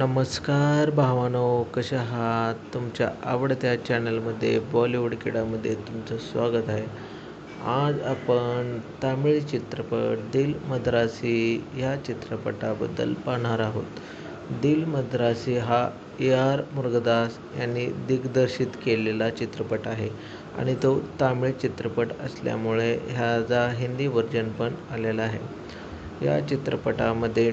नमस्कार भावांनो, कसे आहात? तुमच्या आवडत्या चॅनलमध्ये बॉलिवूड किडामध्ये तुमचं स्वागत आहे. आज आपण तामिळ चित्रपट दिल मद्रासी या चित्रपटाबद्दल पाहणार आहोत. दिल मद्रासी हा AR मुरुगदास यांनी दिग्दर्शित केलेला चित्रपट आहे आणि तो तामिळ चित्रपट असल्यामुळे ह्याचा हिंदी व्हर्जन पण आलेला आहे. या चित्रपटामध्ये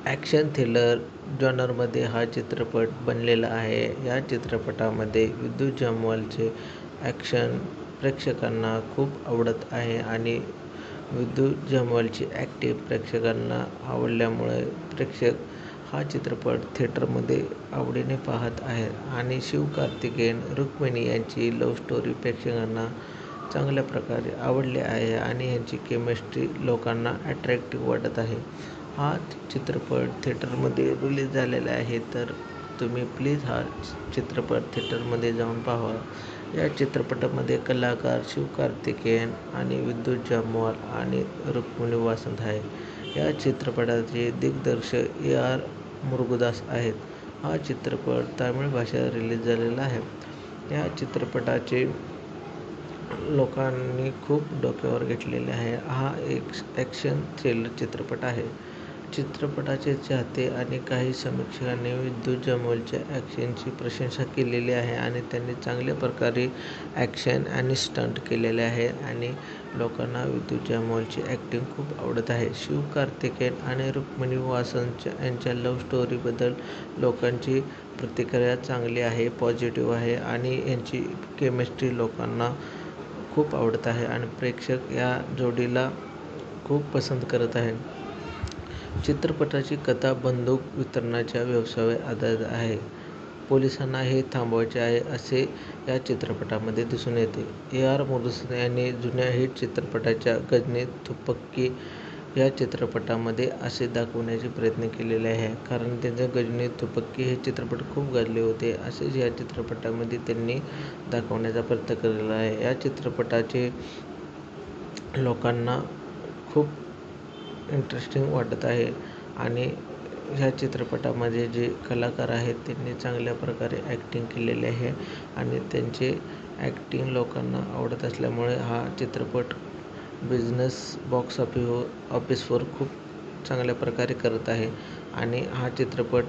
ॲक्शन थ्रिलर जॉनरमध्ये हा चित्रपट बनलेला आहे. या चित्रपटामध्ये विद्युत जामवालचे ॲक्शन प्रेक्षकांना खूप आवडत आहे आणि विद्युत जामवालची ॲक्टिंग प्रेक्षकांना आवडल्यामुळे प्रेक्षक हा चित्रपट थिएटरमध्ये आवडीने पाहत आहेत आणि शिवकार्तिकेयन रुक्मिणी यांची लव्ह स्टोरी प्रेक्षकांना चांगल्या प्रकारे आवडली आहे आणि यांची केमिस्ट्री लोकांना अट्रॅक्टिव्ह वाटत आहे. हा चित्रपट थिएटरमध्ये रिलीज झालेला आहे, तर तुम्ही प्लीज हा चित्रपट थिएटरमध्ये जाऊन पाहावा. या चित्रपटामध्ये कलाकार शिवकार्तिकेयन आणि विद्युत जामवाल आणि रुक्मिणी वासंत आहे. या चित्रपटाचे दिग्दर्शक AR मुरुगदास आहेत. हा चित्रपट तामिळ भाषेत रिलीज झालेला आहे. या चित्रपटाचे लोकांनी खूप डोक्यावर घेतलेले आहे. हा एक ॲक्शन थ्रिलर चित्रपट आहे. चित्रपटाचे चाहते आणि काही समीक्षकांनी विद्युत जामवालच्या ॲक्शनची प्रशंसा केलेली आहे आणि त्यांनी चांगल्या प्रकारे ॲक्शन आणि स्टंट केलेले आहे आणि लोकांना विद्युत जामवालची ॲक्टिंग खूप आवडत आहे. शिवकार्तिकेयन आणि रुक्मिणी वासंत यांच्या लव्ह स्टोरीबद्दल लोकांची प्रतिक्रिया चांगली आहे, पॉझिटिव्ह आहे आणि यांची केमिस्ट्री लोकांना खूप आवडत आहे आणि प्रेक्षक या जोडीला खूप पसंत करत आहेत. चित्रपटाची कथा बंदूक वितरणाच्या व्यवसायावर आधारित आहे. पोलिसांना हे थांबवायचे आहे असे या चित्रपटामध्ये दिसून येते. AR मुरुगदास यांनी जुन्या हिट चित्रपटाच्या गजनी तुपाकी या चित्रपटामध्ये असे दाखवण्याचे प्रयत्न केलेले आहे, कारण त्यांचे गजनी तुपाकी हे चित्रपट खूप गाजले होते. असेच या चित्रपटामध्ये त्यांनी दाखवण्याचा प्रयत्न केलेला आहे. या चित्रपटाचे लोकांना खूप इंटरेस्टिंग वाटत आहे आणि ह्या चित्रपटामध्ये जे कलाकार आहेत त्यांनी चांगल्या प्रकारे ॲक्टिंग केलेली आहे आणि त्यांचे ॲक्टिंग लोकांना आवडत असल्यामुळे हा चित्रपट बिझनेस बॉक्स ऑफिसवर खूप चांगल्या प्रकारे करत आहे आणि हा चित्रपट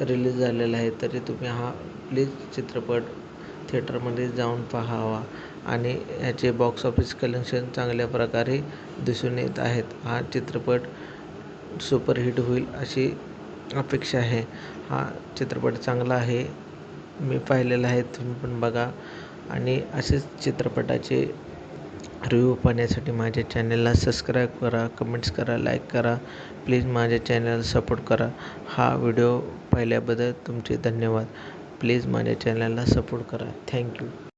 रिलीज झालेला आहे. तरी तुम्ही हा प्लीज चित्रपट थिएटरमध्ये जाऊन पाहावा आणि याचे बॉक्स ऑफिस कलेक्शन चांगल्या प्रकारे दिसून येत आहेत. हा चित्रपट सुपरहिट होईल अशी अपेक्षा आहे. हा चित्रपट चांगला आहे, मी पाहिलेला आहे, तुम्ही पण बघा आणि असेच चित्रपटाचे रिव्ह्यू पाहण्यासाठी माझ्या चॅनलला सबस्क्राईब करा, कमेंट्स करा, लाईक करा. प्लीज माझ्या चॅनलला सपोर्ट करा. हा व्हिडिओ पाहिल्याबद्दल तुमचे धन्यवाद. प्लीज माझ्या चॅनलला सपोर्ट करा. थँक्यू.